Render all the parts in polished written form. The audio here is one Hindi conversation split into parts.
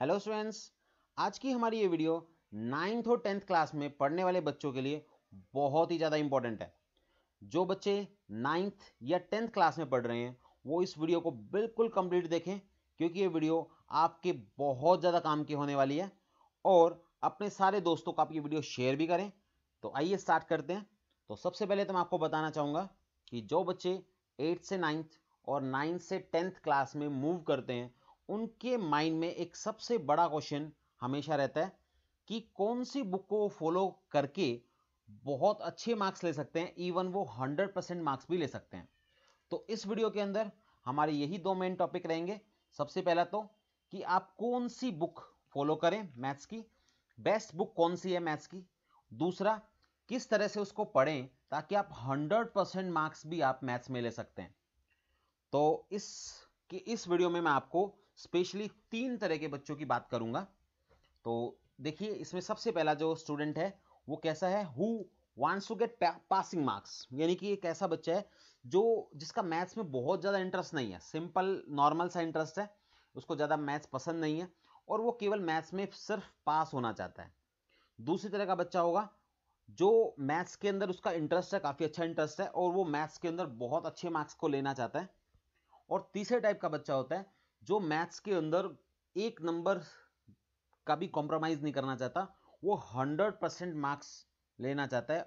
हेलो स्टूडेंट्स, आज की हमारी ये वीडियो 9th और 10th क्लास में पढ़ने वाले बच्चों के लिए बहुत ही ज़्यादा इंपॉर्टेंट है। जो बच्चे 9th या 10th क्लास में पढ़ रहे हैं वो इस वीडियो को बिल्कुल कंप्लीट देखें, क्योंकि ये वीडियो आपके बहुत ज़्यादा काम की होने वाली है। और अपने सारे दोस्तों को आप ये वीडियो शेयर भी करें। तो आइए स्टार्ट करते हैं। तो सबसे पहले तो मैं आपको बताना चाहूँगा कि जो बच्चे 8th से 9th और 9th से 10th क्लास में मूव करते हैं उनके माइंड में एक सबसे बड़ा क्वेश्चन हमेशा रहता है कि कौन सी बुक को फॉलो करके बहुत अच्छे मार्क्स ले सकते हैं, इवन वो 100% मार्क्स भी ले सकते हैं। तो इस वीडियो के अंदर हमारे यही दो मेन टॉपिक रहेंगे। सबसे पहला तो कि आप कौन सी बुक फॉलो करें मैथ्स की, बेस्ट बुक कौन सी है मैथ्स की। दूसरा, किस तरह से उसको पढ़ें ताकि आप 100% मार्क्स भी आप मैथ्स में ले सकते हैं। तो इस वीडियो में मैं आपको स्पेशली 3 तरह के बच्चों की बात करूंगा। तो देखिए, इसमें सबसे पहला जो स्टूडेंट है वो कैसा है, who wants to get passing marks, यानी कि एक ऐसा बच्चा है जो जिसका मैथ्स में बहुत ज़्यादा इंटरेस्ट नहीं है, सिंपल नॉर्मल सा इंटरेस्ट है, उसको ज़्यादा मैथ्स पसंद नहीं है और वो केवल मैथ्स में सिर्फ पास होना चाहता है। दूसरी तरह का बच्चा होगा जो मैथ्स के अंदर उसका इंटरेस्ट है, काफ़ी अच्छा इंटरेस्ट है और वो मैथ्स के अंदर बहुत अच्छे मार्क्स को लेना चाहता है। और तीसरे टाइप का बच्चा होता है जो मैथ्स के अंदर एक नंबर का भी कॉम्प्रोमाइज नहीं करना चाहता, वो 100% मार्क्स लेना चाहता है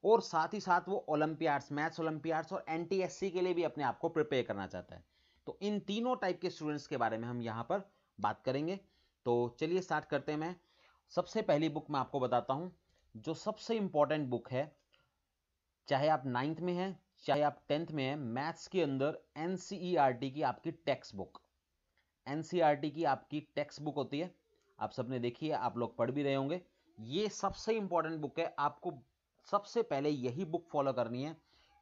और साथ ही साथ वो ओलंपियाड्स, मैथ्स ओलंपियाड्स और एनटीएससी के लिए भी अपने आप को प्रिपेयर करना चाहता है। तो इन तीनों टाइप के स्टूडेंट्स के बारे में हम यहाँ पर बात करेंगे। तो चलिए स्टार्ट करते हैं। मैं सबसे पहली बुक मैं आपको बताता हूँ जो सबसे इंपॉर्टेंट बुक है, चाहे आप 9th में हैं चाहे आप 10th में हैं, मैथ्स के अंदर एनसीईआरटी की आपकी टेक्स्ट बुक, एनसीईआरटी की आपकी टेक्स्ट बुक होती है। आप सबने देखी है, आप लोग पढ़ भी रहे होंगे। ये सबसे इंपॉर्टेंट बुक है, आपको सबसे पहले यही बुक फॉलो करनी है।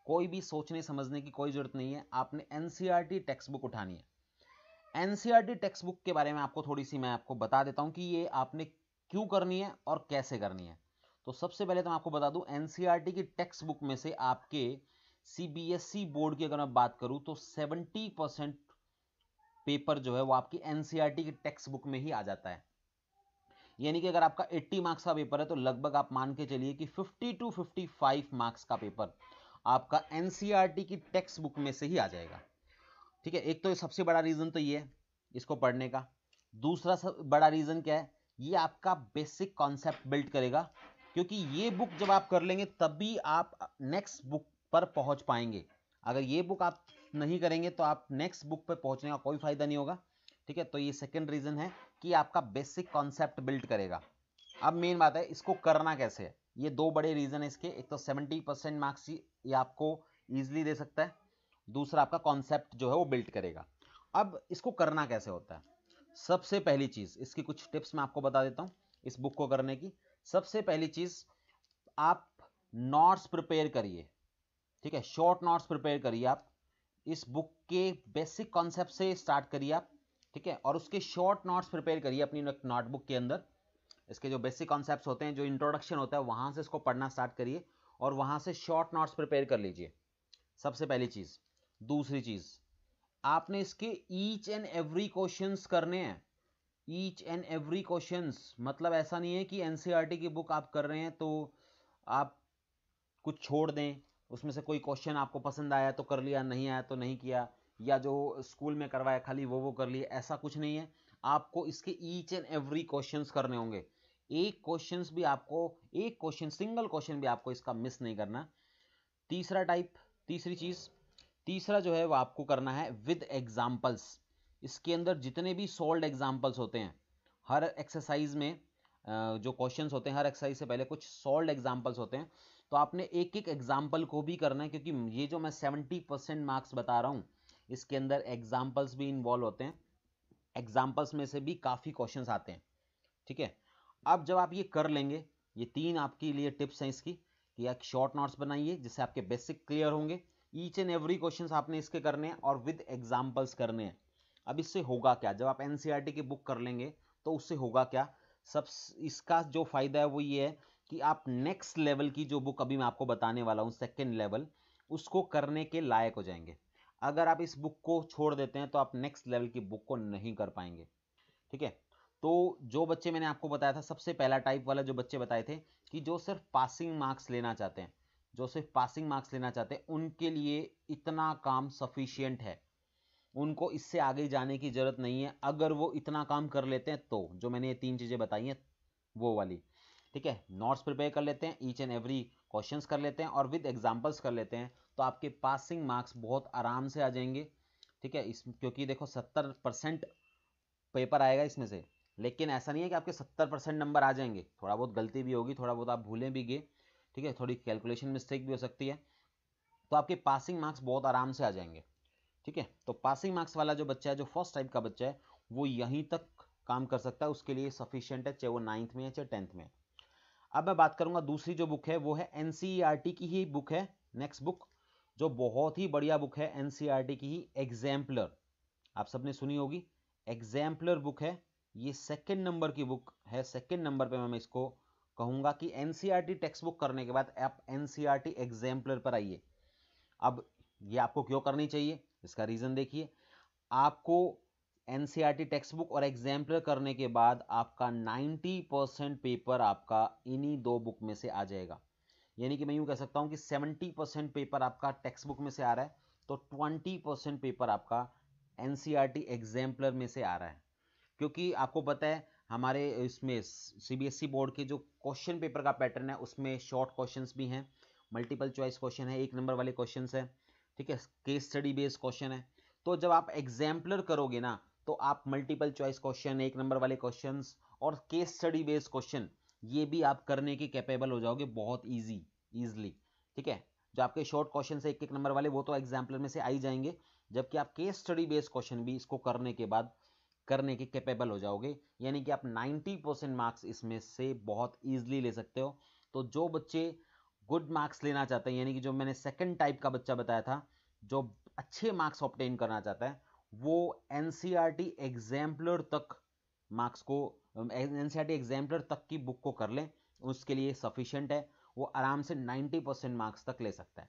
कोई भी सोचने समझने की कोई जरूरत नहीं है, आपने एनसीईआरटी टेक्स्ट बुक उठानी है। एनसीईआरटी टेक्स्ट बुक के बारे में आपको थोड़ी सी मैं आपको बता देता हूं कि ये आपने क्यों करनी है और कैसे करनी है। तो सबसे पहले तो मैं आपको बता दूं, एनसीईआरटी की टेक्स्ट बुक में से आपके सीबीएसई बोर्ड की अगर मैं बात करूं तो 70% पेपर जो है वो आपकी एनसीईआरटी की टेक्स्ट बुक में ही आ जाता है। यानी कि अगर आपका 80 मार्क्स का पेपर है तो लगभग आप मान के चलिए कि 50 टू 55 मार्क्स का पेपर आपका एनसीईआरटी की टेक्स्ट बुक में से ही आ जाएगा। ठीक है, एक तो सबसे बड़ा रीजन तो ये है इसको पढ़ने का। दूसरा बड़ा रीजन क्या है, ये आपका बेसिक कॉन्सेप्ट बिल्ड करेगा, क्योंकि ये बुक जब आप कर लेंगे तभी आप नेक्स्ट बुक पर पहुंच पाएंगे। अगर ये बुक आप नहीं करेंगे तो आप नेक्स्ट बुक पर पहुंचने का कोई फायदा नहीं होगा। ठीक है, तो ये सेकंड रीजन है कि आपका बेसिक कॉन्सेप्ट बिल्ड करेगा। अब मेन बात है इसको करना कैसे है। ये दो बड़े रीजन है इसके, एक तो 70% मार्क्स ये आपको इजिली दे सकता है, दूसरा आपका कॉन्सेप्ट जो है वो बिल्ड करेगा। अब इसको करना कैसे होता है, सबसे पहली चीज इसकी कुछ टिप्स मैं आपको बता देता हूं इस बुक को करने की। सबसे पहली चीज, आप नोट्स प्रिपेयर करिए। ठीक है, शॉर्ट नोट्स प्रिपेयर करिए आप। इस बुक के बेसिक कॉन्सेप्ट से स्टार्ट करिए आप। ठीक है, और उसके शॉर्ट नोट्स प्रिपेयर करिए अपनी नोटबुक के अंदर। इसके जो बेसिक कॉन्सेप्ट्स होते हैं, जो इंट्रोडक्शन होता है, वहां से इसको पढ़ना स्टार्ट करिए और वहां से शॉर्ट नोट्स प्रिपेयर कर लीजिए, सबसे पहली चीज। दूसरी चीज, आपने इसके ईच एंड एवरी क्वेश्चंस करने हैं। ईच एंड एवरी क्वेश्चंस मतलब ऐसा नहीं है कि एनसीईआरटी की बुक आप कर रहे हैं तो आप कुछ छोड़ दें, उसमें से कोई क्वेश्चन आपको पसंद आया तो कर लिया, नहीं आया तो नहीं किया, या जो स्कूल में करवाया खाली वो कर लिए, ऐसा कुछ नहीं है। आपको इसके ईच एंड एवरी क्वेश्चंस करने होंगे। एक क्वेश्चंस भी आपको, एक क्वेश्चन, सिंगल क्वेश्चन भी आपको इसका मिस नहीं करना। तीसरा टाइप, तीसरी चीज, तीसरा जो है वो आपको करना है विद एग्जाम्पल्स। इसके अंदर जितने भी सॉल्व्ड एग्जाम्पल्स होते हैं, हर एक्सरसाइज में जो क्वेश्चंस होते हैं, हर एक्सरसाइज से पहले कुछ सॉल्व्ड एग्जाम्पल्स होते हैं, तो आपने एक एक एग्जाम्पल को भी करना है, क्योंकि ये जो मैं 70% मार्क्स बता रहा हूं इसके अंदर एग्जाम्पल्स भी इन्वॉल्व होते हैं। एग्जाम्पल्स में से भी काफ़ी क्वेश्चंस आते हैं। ठीक है, अब जब आप ये कर लेंगे, ये तीन आपके लिए टिप्स हैं इसकी, कि एक शॉर्ट नोट्स बनाइए जिससे आपके बेसिक क्लियर होंगे, ईच एंड एवरी क्वेश्चंस आपने इसके करने हैं और विद एग्जाम्पल्स करने हैं। अब इससे होगा क्या, जब आप एनसीईआरटी की बुक कर लेंगे तो उससे होगा क्या, सब इसका जो फायदा है वो ये है कि आप नेक्स्ट लेवल की जो बुक अभी मैं आपको बताने वाला हूं, सेकेंड लेवल, उसको करने के लायक हो जाएंगे। अगर आप इस बुक को छोड़ देते हैं तो आप नेक्स्ट लेवल की बुक को नहीं कर पाएंगे। ठीक है, तो जो बच्चे मैंने आपको बताया था, सबसे पहला टाइप वाला जो बच्चे बताए थे कि जो सिर्फ पासिंग मार्क्स लेना चाहते हैं, जो सिर्फ पासिंग मार्क्स लेना चाहते हैं, उनके लिए इतना काम सफिशिएंट है, उनको इससे आगे जाने की जरूरत नहीं है। अगर वो इतना काम कर लेते हैं तो जो मैंने ये 3 चीजें बताई हैं वो वाली, ठीक है, नोट्स प्रिपेयर कर लेते हैं, ईच एंड एवरी क्वेश्चंस कर लेते हैं और विद एग्जांपल्स कर लेते हैं, तो आपके पासिंग मार्क्स बहुत आराम से आ जाएंगे, ठीक है। इस क्योंकि देखो 70% पेपर आएगा इसमें से, लेकिन ऐसा नहीं है कि आपके 70% नंबर आ जाएंगे, थोड़ा बहुत गलती भी होगी, थोड़ा बहुत आप भूलें भी गए, ठीक है, थोड़ी कैलकुलेशन मिस्टेक भी हो सकती है, तो आपके पासिंग मार्क्स बहुत आराम से आ जाएंगे, ठीक है। तो पासिंग मार्क्स वाला जो बच्चा है, जो फर्स्ट टाइप का बच्चा है, वो यहीं तक काम कर सकता है, उसके लिए सफिशियंट है, चाहे वो 9th में है चाहे 10th में है। अब मैं बात करूंगा दूसरी जो बुक है, वो है एनसीईआरटी की ही बुक है, नेक्स्ट बुक जो बहुत ही बढ़िया बुक है, एनसीईआरटी की ही एग्जाम्पलर, आप सबने सुनी होगी, एग्जाम्पलर बुक है, ये सेकंड नंबर की बुक है। सेकंड नंबर पे मैं इसको कहूंगा कि एनसीईआरटी टेक्स्ट बुक करने के बाद आप एनसीईआरटी एग्जाम्पलर पर आइए। अब ये आपको क्यों करनी चाहिए, इसका रीजन देखिए। आपको एनसीईआरटी टेक्स्ट बुक और एग्जाम्पलर करने के बाद आपका 90% पेपर आपका इन्हीं दो बुक में से आ जाएगा, यानी कि मैं यूं कह सकता हूं कि 70% पेपर आपका टेक्स्ट बुक में से आ रहा है, तो 20% पेपर आपका एनसीईआरटी एग्जाम्पलर में से आ रहा है। क्योंकि आपको पता है हमारे इसमें सीबीएसई बोर्ड के जो क्वेश्चन पेपर का पैटर्न है, उसमें शॉर्ट क्वेश्चंस भी हैं, मल्टीपल चॉइस क्वेश्चन है, 1 नंबर वाले क्वेश्चंस है, ठीक है, केस स्टडी बेस्ड क्वेश्चन है। तो जब आप एग्जाम्पलर करोगे ना, तो आप मल्टीपल चॉइस क्वेश्चन, 1 नंबर वाले क्वेश्चंस और केस स्टडी बेस्ड क्वेश्चन, ये भी आप करने के कैपेबल हो जाओगे बहुत ईजिली, ठीक है। जो आपके शॉर्ट क्वेश्चन है 1-1 नंबर वाले, वो तो एग्जाम्पलर में से आ ही जाएंगे, जबकि आप केस स्टडी बेस्ड क्वेश्चन भी इसको करने के बाद करने के कैपेबल हो जाओगे, यानी कि आप 90% मार्क्स इसमें से बहुत ईजिली ले सकते हो। तो जो बच्चे गुड मार्क्स लेना चाहते हैं, यानी कि जो मैंने सेकंड टाइप का बच्चा बताया था, जो अच्छे मार्क्स ऑब्टेन करना चाहता है, वो एनसीईआरटी एग्जाम्पलर तक मार्क्स को, एनसीईआरटी एग्जाम्पलर तक की बुक को कर लें, उसके लिए सफिशिएंट है, वो आराम से 90% मार्क्स तक ले सकता है।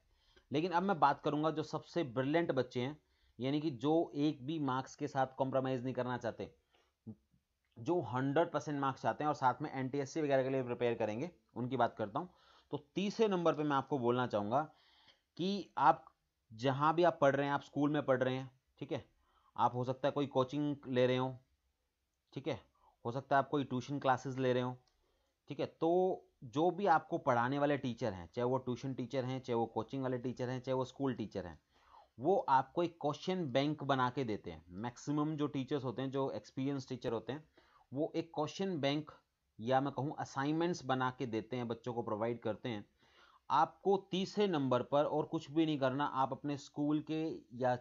लेकिन अब मैं बात करूंगा जो सबसे ब्रिलियंट बच्चे हैं, यानी कि जो एक भी मार्क्स के साथ कॉम्प्रोमाइज नहीं करना चाहते, जो 100% मार्क्स चाहते हैं और साथ में एनटीएससी वगैरह के लिए प्रिपेयर करेंगे, उनकी बात करता हूं। तो तीसरे नंबर पे मैं आपको बोलना चाहूंगा कि आप जहां भी आप पढ़ रहे हैं, आप स्कूल में पढ़ रहे हैं, ठीक है, आप हो सकता है कोई कोचिंग ले रहे हो, ठीक है, हो सकता है आप कोई ट्यूशन क्लासेस ले रहे हो, ठीक है, तो जो भी आपको पढ़ाने वाले टीचर हैं, चाहे वो ट्यूशन टीचर हैं, चाहे वो कोचिंग वाले टीचर हैं, चाहे वो स्कूल टीचर हैं, वो आपको एक क्वेश्चन बैंक बना के देते हैं। मैक्सिमम जो टीचर्स होते हैं, जो एक्सपीरियंस टीचर होते हैं, वो एक क्वेश्चन बैंक या मैं कहूँ असाइनमेंट्स बना के देते हैं, बच्चों को प्रोवाइड करते हैं। आपको तीसरे नंबर पर और कुछ भी नहीं करना, आप अपने स्कूल के या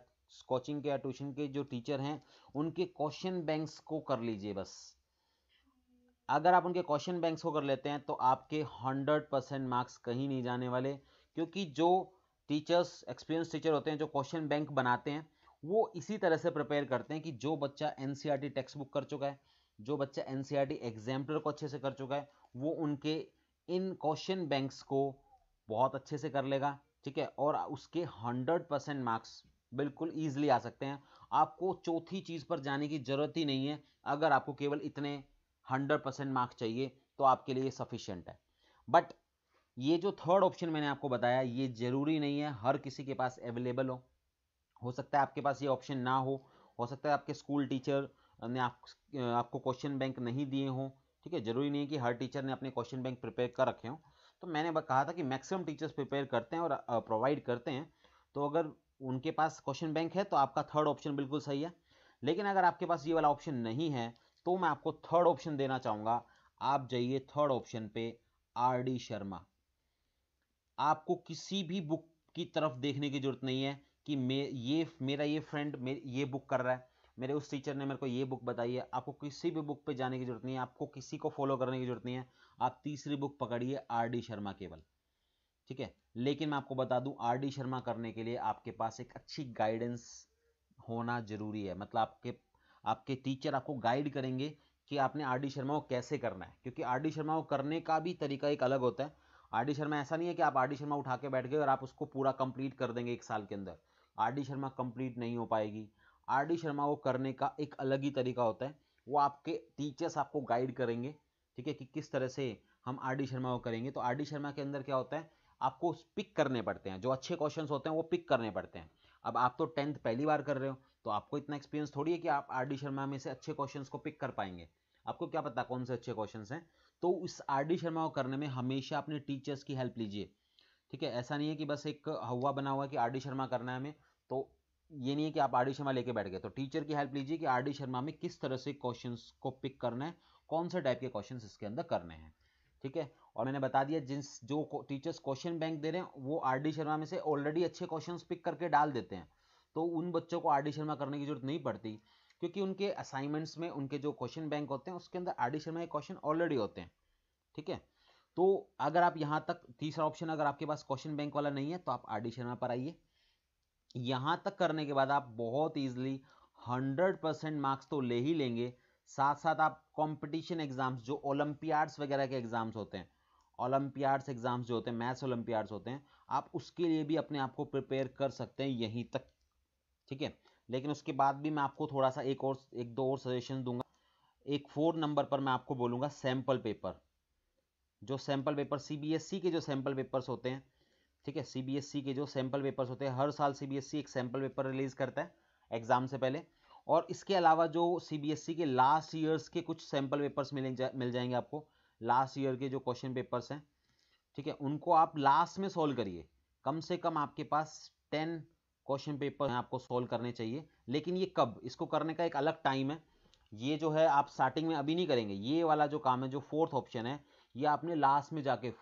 कोचिंग के या ट्यूशन के जो टीचर हैं, उनके क्वेश्चन बैंक्स को कर लीजिए बस। अगर आप उनके क्वेश्चन बैंक्स को कर लेते हैं, तो आपके 100% मार्क्स कहीं नहीं जाने वाले, क्योंकि जो टीचर्स, एक्सपीरियंस टीचर होते हैं, जो क्वेश्चन बैंक बनाते हैं, वो इसी तरह से प्रिपेयर करते हैं कि जो बच्चा एनसीईआरटी टेक्स्ट बुक कर चुका है, जो बच्चा एनसीईआरटी एग्जाम्पलर को अच्छे से कर चुका है, वो उनके इन क्वेश्चन बैंक्स को बहुत अच्छे से कर लेगा, ठीक है, और उसके 100% मार्क्स बिल्कुल ईजिली आ सकते हैं। आपको चौथी चीज पर जाने की जरूरत ही नहीं है, अगर आपको केवल इतने 100% मार्क्स चाहिए तो आपके लिए सफिशिएंट है। बट ये जो थर्ड ऑप्शन मैंने आपको बताया, ये जरूरी नहीं है हर किसी के पास अवेलेबल हो सकता है आपके पास ये ऑप्शन ना हो सकता है आपके स्कूल टीचर ने आपको क्वेश्चन बैंक नहीं दिए हों, ठीक है, जरूरी नहीं है कि हर टीचर ने अपने क्वेश्चन बैंक प्रिपेयर कर रखे हों। तो मैंने कहा था कि मैक्सिमम टीचर्स प्रिपेयर करते हैं और प्रोवाइड करते हैं, तो अगर उनके पास क्वेश्चन बैंक है तो आपका थर्ड ऑप्शन बिल्कुल सही है। लेकिन अगर आपके पास ये वाला ऑप्शन नहीं है, तो मैं आपको थर्ड ऑप्शन देना चाहूंगा। आप जाइए थर्ड ऑप्शन पे, आर डी शर्मा। आपको किसी भी बुक की तरफ देखने की जरूरत नहीं है कि मेरा ये फ्रेंड ये बुक कर रहा है, मेरे उस टीचर ने मेरे को ये बुक बताई है। आपको किसी भी बुक पे जाने की जरूरत नहीं है, आपको किसी को फॉलो करने की जरूरत नहीं है। आप तीसरी बुक पकड़िए, आर डी शर्मा केवल, ठीक है। लेकिन मैं आपको बता दूं, आर डी शर्मा करने के लिए आपके पास एक अच्छी गाइडेंस होना जरूरी है, मतलब आपके आपके टीचर आपको गाइड करेंगे कि आपने आर डी शर्मा को कैसे करना है, क्योंकि आर डी शर्मा को करने का भी तरीका एक अलग होता है। आर डी शर्मा ऐसा नहीं है कि आप आर डी शर्मा उठा के बैठ गए और आप उसको पूरा कंप्लीट कर देंगे 1 साल के अंदर। आर डी शर्मा कंप्लीट नहीं हो पाएगी। आर डी शर्मा को करने का एक अलग ही तरीका होता है। वो आपके टीचर्स आपको गाइड करेंगे, ठीक है, कि किस तरह से हम आर डी शर्मा को करेंगे। तो आर डी शर्मा के अंदर क्या होता है, आपको पिक करने पड़ते हैं, जो अच्छे क्वेश्चंस होते हैं वो पिक करने पड़ते हैं। अब आप तो 10th पहली बार कर रहे हो, तो आपको इतना एक्सपीरियंस थोड़ी है कि आप आर डी शर्मा में से अच्छे क्वेश्चंस को पिक कर पाएंगे। आपको क्या पता कौन से अच्छे क्वेश्चंस हैं। तो इस आर डी शर्मा को करने में हमेशा अपने टीचर्स की हेल्प लीजिए, ठीक है। ऐसा नहीं है कि बस एक हवा बना हुआ कि आर डी शर्मा करना है हमें, तो ये नहीं है कि आप आर डी शर्मा लेके बैठ गए। तो टीचर की हेल्प लीजिए कि आर डी शर्मा में किस तरह से क्वेश्चंस को पिक करना है, कौन से टाइप के क्वेश्चंस इसके अंदर करने हैं, ठीक है। और मैंने बता दिया जो टीचर्स क्वेश्चन बैंक दे रहे हैं वो आर डी शर्मा में से ऑलरेडी अच्छे क्वेश्चंस पिक करके डाल देते हैं, तो उन बच्चों को आर डी शर्मा करने की जरूरत नहीं पड़ती, क्योंकि उनके असाइनमेंट्स में उनके जो क्वेश्चन बैंक होते हैं उसके अंदर आर डी शर्मा के क्वेश्चन ऑलरेडी होते हैं, ठीक है। तो अगर आप यहां तक, तीसरा ऑप्शन, अगर आपके पास क्वेश्चन बैंक वाला नहीं है तो आप आर डी शर्मा पर आइए। यहां तक करने के बाद आप बहुत ईजिली 100% मार्क्स तो ले ही लेंगे। साथ साथ आप कंपटीशन एग्जाम्स, जो ओलंपियाड्स वगैरह के एग्जाम्स होते हैं, ओलंपियाड्स एग्जाम्स जो होते हैं, मैथ्स ओलंपियाड्स होते हैं, आप उसके लिए भी अपने आप को प्रिपेयर कर सकते हैं यहीं तक, ठीक है। लेकिन उसके बाद भी मैं आपको थोड़ा सा एक दो और सजेशन दूंगा। एक 4 नंबर पर मैं आपको बोलूंगा सैंपल पेपर, जो सैंपल पेपर सीबीएसई के जो सैंपल पेपर्स होते हैं, ठीक है, सीबीएसई के जो सैंपल पेपर्स होते हैं, हर साल सीबीएसई एक सैंपल पेपर रिलीज करता है एग्जाम से पहले। और इसके अलावा जो सीबीएसई के लास्ट ईयर्स के कुछ सैंपल पेपर्स मिल जाएंगे आपको, लास्ट ईयर के जो क्वेश्चन पेपर्स हैं, ठीक है, उनको आप लास्ट में सॉल्व करिए। कम से कम आपके पास 10 क्वेश्चन पेपर हैं आपको सॉल्व करने चाहिए। लेकिन ये कब, इसको करने का एक अलग टाइम है। ये जो है आप स्टार्टिंग में अभी नहीं करेंगे, ये वाला जो काम है, जो फोर्थ ऑप्शन है, ये आपने लास्ट में जाके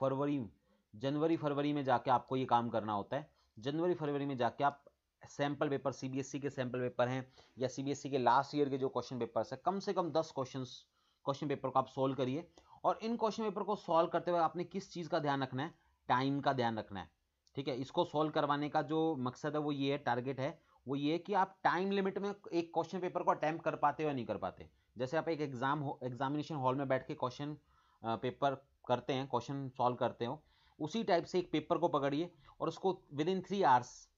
जनवरी फरवरी में जाके आपको ये काम करना होता है। जनवरी फरवरी में जाके आप सैंपल पेपर, सीबीएसई के सैंपल पेपर हैं या सीबीएसई के लास्ट ईयर के जो क्वेश्चन पेपर्स है, कम से कम 10 क्वेश्चन पेपर को आप सोल्व करिए। और इन क्वेश्चन पेपर को सॉल्व करते हुए आपने किस चीज का ध्यान रखना है, टाइम का ध्यान रखना है, ठीक है। इसको सॉल्व करवाने का जो मकसद है वो ये है, टारगेट है वो ये, कि आप टाइम लिमिट में एक क्वेश्चन पेपर को अटेम्प्ट कर पाते हो या नहीं कर पाते। जैसे आप एक एग्जामिनेशन हॉल में बैठ के क्वेश्चन पेपर करते हैं, क्वेश्चन सॉल्व करते हो, उसी टाइप से एक पेपर को पकड़िए और उसको विद इन 3 आवर्स,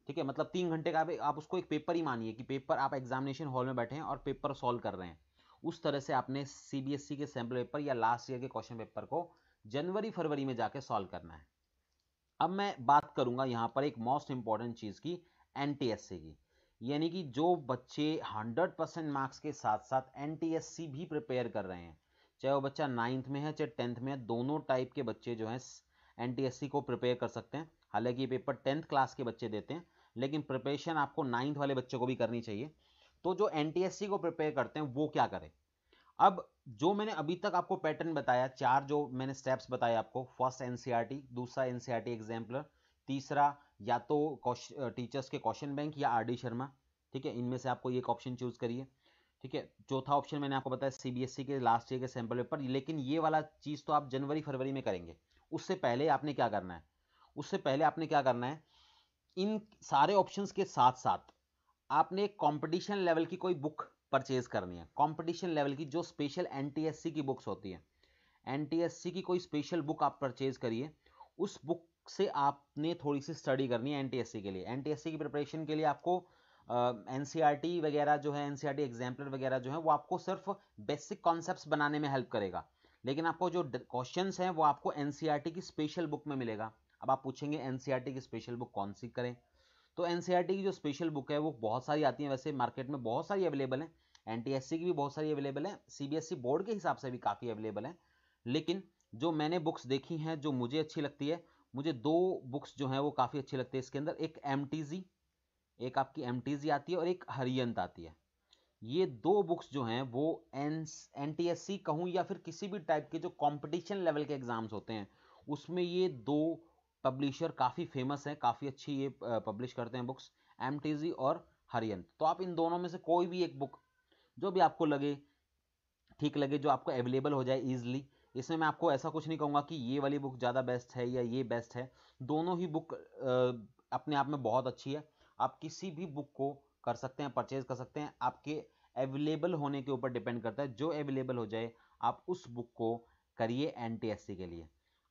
ठीक है, मतलब 3 घंटे का आप उसको एक पेपर ही मानिए कि पेपर, आप एग्जामिनेशन हॉल में बैठे हैं और पेपर सॉल्व कर रहे हैं। उस तरह से आपने सीबीएसई के सैंपल पेपर या लास्ट ईयर के क्वेश्चन पेपर को जनवरी फरवरी में जाके सॉल्व करना है। अब मैं बात करूंगा यहां पर एक मोस्ट इंपॉर्टेंट चीज की, एनटीएससी की। यानी कि जो बच्चे 100% मार्क्स के साथ साथ एनटीएससी भी प्रिपेयर कर रहे हैं, चाहे वो बच्चा 9th में है चाहे 10th में है, दोनों टाइप के बच्चे जो हैं एनटीएससी को प्रिपेयर कर सकते हैं। हालांकि ये पेपर 10th क्लास के बच्चे देते हैं, लेकिन प्रिपरेशन आपको 9th वाले बच्चों को भी करनी चाहिए। तो जो एनटीएससी को प्रिपेयर करते हैं वो क्या करें। अब जो मैंने अभी तक आपको पैटर्न बताया, 4 जो मैंने स्टेप्स बताए आपको, फर्स्ट एनसीईआरटी, दूसरा एनसीईआरटी एग्जाम्पलर, तीसरा या तो टीचर्स के क्वेश्चन बैंक या आरडी शर्मा, ठीक है, इनमें से आपको एक ऑप्शन चूज करिए, ठीक है। चौथा ऑप्शन मैंने आपको बताया सीबीएसई के लास्ट ईयर के सैंपल पेपर। लेकिन ये वाला चीज तो आप जनवरी फरवरी में करेंगे। उससे पहले आपने क्या करना है, उससे पहले आपने क्या करना है, इन सारे ऑप्शंस के साथ साथ आपने एक कंपटीशन लेवल की कोई बुक परचेज करनी है। कंपटीशन लेवल की जो स्पेशल एनटीएससी की बुक्स होती है, एनटीएससी की कोई स्पेशल बुक आप परचेज करिए। उस बुक से आपने थोड़ी सी स्टडी करनी है एनटीएससी के लिए। एनटीएससी की प्रिपरेशन के लिए आपको एनसीईआरटी वगैरह जो है, एनसीईआरटी एग्जाम्पलर वगैरह जो है, वो आपको सिर्फ बेसिक कॉन्सेप्ट्स बनाने में हेल्प करेगा। लेकिन आपको जो क्वेश्चंस हैं वो आपको एनसीईआरटी की स्पेशल बुक में मिलेगा। अब आप पूछेंगे एनसीईआरटी की स्पेशल बुक कौन सी करें, तो एनसीईआरटी की जो स्पेशल बुक है वो बहुत सारी आती है, वैसे मार्केट में बहुत सारी अवेलेबल है। एनटीएससी की भी बहुत सारी अवेलेबल है, सीबीएसई बोर्ड के हिसाब से भी काफ़ी अवेलेबल है। लेकिन जो मैंने बुक्स देखी हैं, जो मुझे अच्छी लगती है, मुझे 2 बुक्स जो हैं वो काफ़ी अच्छी लगती है इसके अंदर। एक एमटीजी, एक आपकी एमटीजी आती है और एक हरियंत आती है। ये 2 बुक्स जो हैं वो एनटीएससी कहूँ या फिर किसी भी टाइप के जो कंपटीशन लेवल के एग्जाम्स होते हैं, उसमें ये 2 पब्लिशर काफ़ी फेमस हैं, काफ़ी अच्छी ये पब्लिश करते हैं बुक्स, एमटीजी और हरियंत। तो आप इन दोनों में से कोई भी एक बुक जो भी आपको लगे, ठीक लगे, जो आपको अवेलेबल हो जाए ईजिली। इसमें मैं आपको ऐसा कुछ नहीं कहूँगा कि ये वाली बुक ज़्यादा बेस्ट है या ये बेस्ट है। दोनों ही बुक अपने आप में बहुत अच्छी है। आप किसी भी बुक को कर सकते हैं, परचेज कर सकते हैं। आपके अवेलेबल होने के ऊपर डिपेंड करता है, जो अवेलेबल हो जाए आप उस बुक को करिए एनटीएससी के लिए।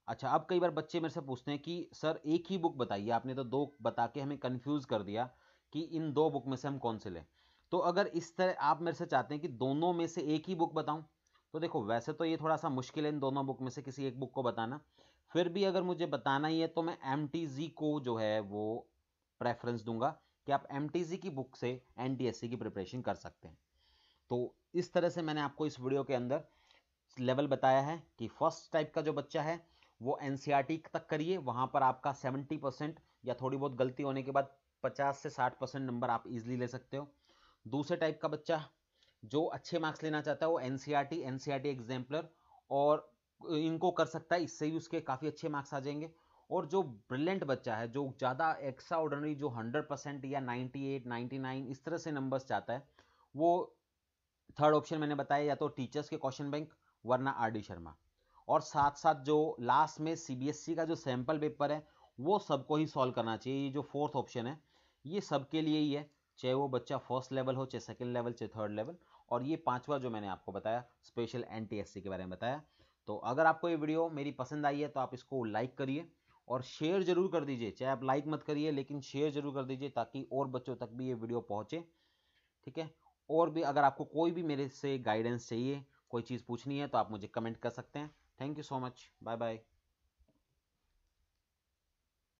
अच्छा, अब कई बार बच्चे मेरे से पूछते हैं कि सर एक ही बुक बताइए, आपने तो 2 बता के हमें कंफ्यूज कर दिया कि इन 2 बुक में से हम कौन से लें। तो अगर इस तरह आप मेरे से चाहते हैं कि दोनों में से एक ही बुक बताऊं, तो देखो वैसे तो ये थोड़ा सा मुश्किल है इन दोनों बुक में से किसी एक बुक को बताना, फिर भी अगर मुझे बताना ही है तो मैं MTZ को जो है वो प्रेफरेंस दूंगा कि आप MTZ की बुक से NTSC की प्रिपरेशन कर सकते हैं। तो इस तरह से मैंने आपको इस वीडियो के अंदर लेवल बताया है कि फर्स्ट टाइप का जो बच्चा है वो NCERT तक करिए, वहां पर आपका 70% या थोड़ी बहुत गलती होने के बाद 50 से 60% नंबर आप इजीली ले सकते हो। दूसरे टाइप का बच्चा जो अच्छे मार्क्स लेना चाहता है वो NCERT एग्जाम्पलर और इनको कर सकता है, इससे ही उसके काफ़ी अच्छे मार्क्स आ जाएंगे। और जो ब्रिलियंट बच्चा है, जो ज़्यादा एक्स्ट्रा ऑर्डिनरी, जो 100% या 98 99 इस तरह से नंबर्स चाहता है, वो थर्ड ऑप्शन मैंने बताया, या तो टीचर्स के क्वेश्चन बैंक वरना RD शर्मा। और साथ साथ जो लास्ट में CBSE का जो सैंपल पेपर है वो सबको ही सॉल्व करना चाहिए। ये जो फोर्थ ऑप्शन है ये सबके लिए ही है, चाहे वो बच्चा फर्स्ट लेवल हो, चाहे सेकंड लेवल, चाहे थर्ड लेवल। और ये पांचवा जो मैंने आपको बताया स्पेशल NTSC के बारे में बताया। तो अगर आपको ये वीडियो मेरी पसंद आई है तो आप इसको लाइक करिए और शेयर जरूर कर दीजिए। चाहे आप लाइक मत करिए लेकिन शेयर जरूर कर दीजिए ताकि और बच्चों तक भी ये वीडियो पहुंचे। ठीक है। और भी अगर आपको कोई भी मेरे से गाइडेंस चाहिए, कोई चीज़ पूछनी है तो आप मुझे कमेंट कर सकते हैं। Thank you so much, bye bye.